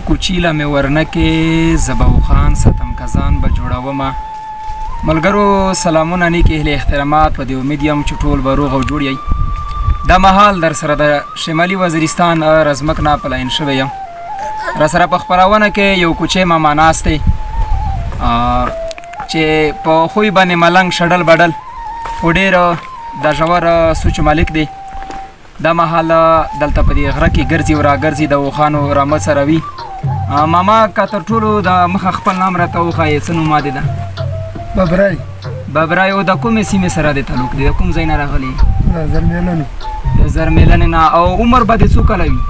کوچیله مې ورنکې زباو خان ستم کزان به جوړومه ملګرو سلامونه نیک اهل احترامات په دې امید یم چې ټول به روغ او جوړ یئ دا مهال در سره د شمالي وزیرستان رزمک نه پلاین شوی یم را سره په خپرونه کې یو کوچی ماما ناست دی چې په خوی باندې ملنګ شډل بډل خو ډېر د ژور سوچ مالک دی دا مهال دلته په دې غره کې ګرځي او راګرځي د اوښانو رمه سره وي ماما که تر ټولو د مخه خپل نام راته وښایې څه نوم دی ده ببرای او د کومې سیمې سره د تعلق دی د کوم ځای نه راغلی د زرمیلنې نه او عمر به دې څو کاله وي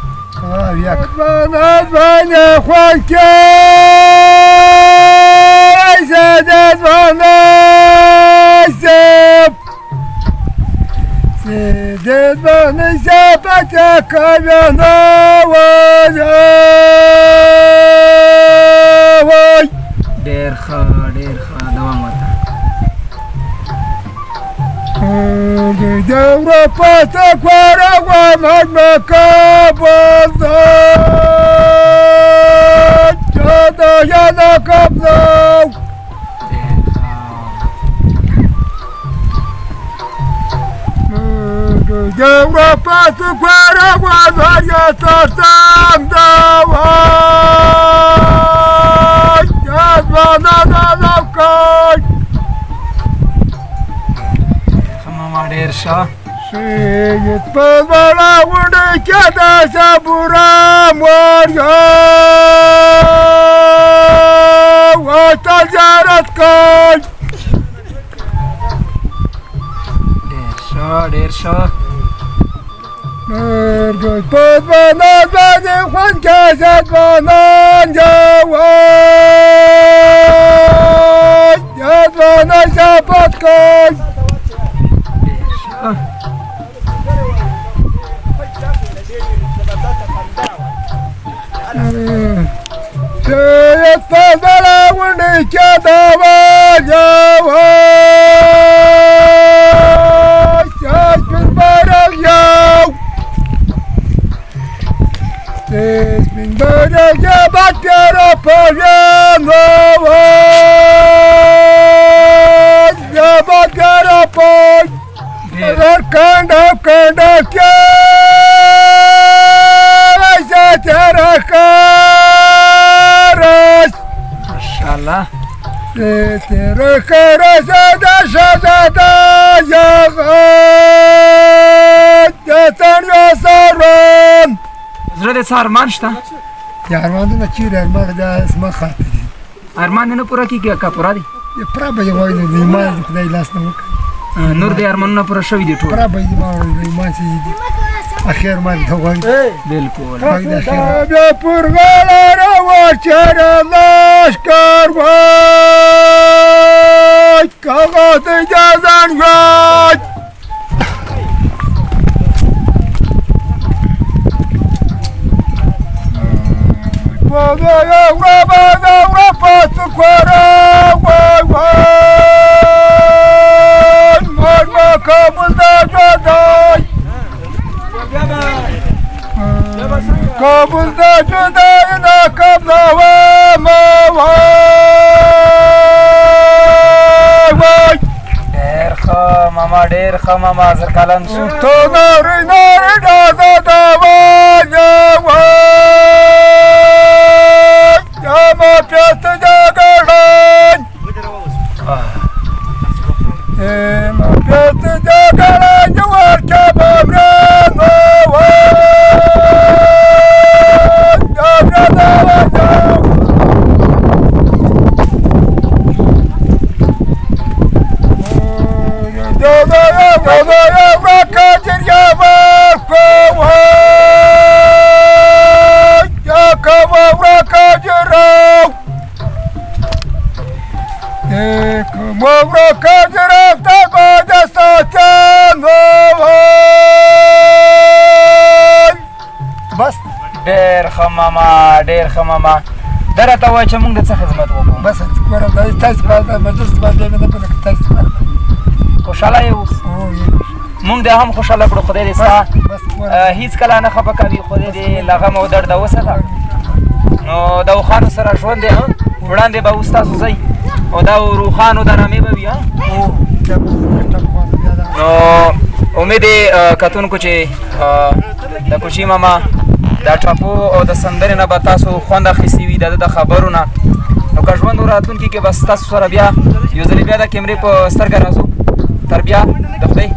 Dez bana zapata kamyana vay ډېر ښه دوام ورته د اروپا تکواره غوامد مکابل جادا یانا کبناو د اروپا تکواره غوامد یترسم دوای یزمانا دادوکای ماما ډېر ښه سید په بړه غونډۍ کې د صبورم وریو ورته زیارت کوي ډېر ښه مرګی په ځوانان باندې خوند کې ځوانان جوای ځوانان شفاعت کوي سید په بړه غونډۍ کې د Ya batero poviendo ya batero poi ver kanda que se tera caras mashallah se tera caras da shada ya تنیا سران زړه دې څه ارمان شته یا ارمانونه چیرې ارمان دا زما خاطر دي ارمان نه پوره کېږي که پوره دي پوره به یې وایي د ایمان د خدای لاس نه وکړي نور دې ارمانونه پوره شوي دي ټول پوره به یې ما د ایمان چې دي اخر ما ته وایي بلکل بیا پر غاړه راوچره لښکر وای کاغذ جازان وای Europa tukwara wai wai marma kabul da jadai kabul da jadai na kabla wa ma wai ډېر ښه ماما ډېر ښه ماما زر کلن شو تو ناری دا دا وای ما پیاته جاګړن ما پیاته جاګړن جوار کې بابران ډېر ښه ماما ډېر ښه ماما دا راته وایه چې موږ د څه خدمت وکړو بس تاسو باندې مجلس باندې مې نه پته تاسو باندې خوشحاله یې اوس مونږ دې هم خوشحاله کړو خدای دې ستا هېڅ کله نه خفه کوي خدای دې له غم او درده وساته ګلانو سره ژوند دی وړاندې به اوس تاسو ځئ او دا روښانو درامې به وي نو امید کتونکو چې د کوچي ماما دا ټاپو او د سندرې نه به تاسو خوند اخیستي وي د خبرو نه نو که ژوند راتلونکي کې بس تاسو سره بیا یو ځلې بیا د کیمرې په سترګه راځو تر بیا د خدای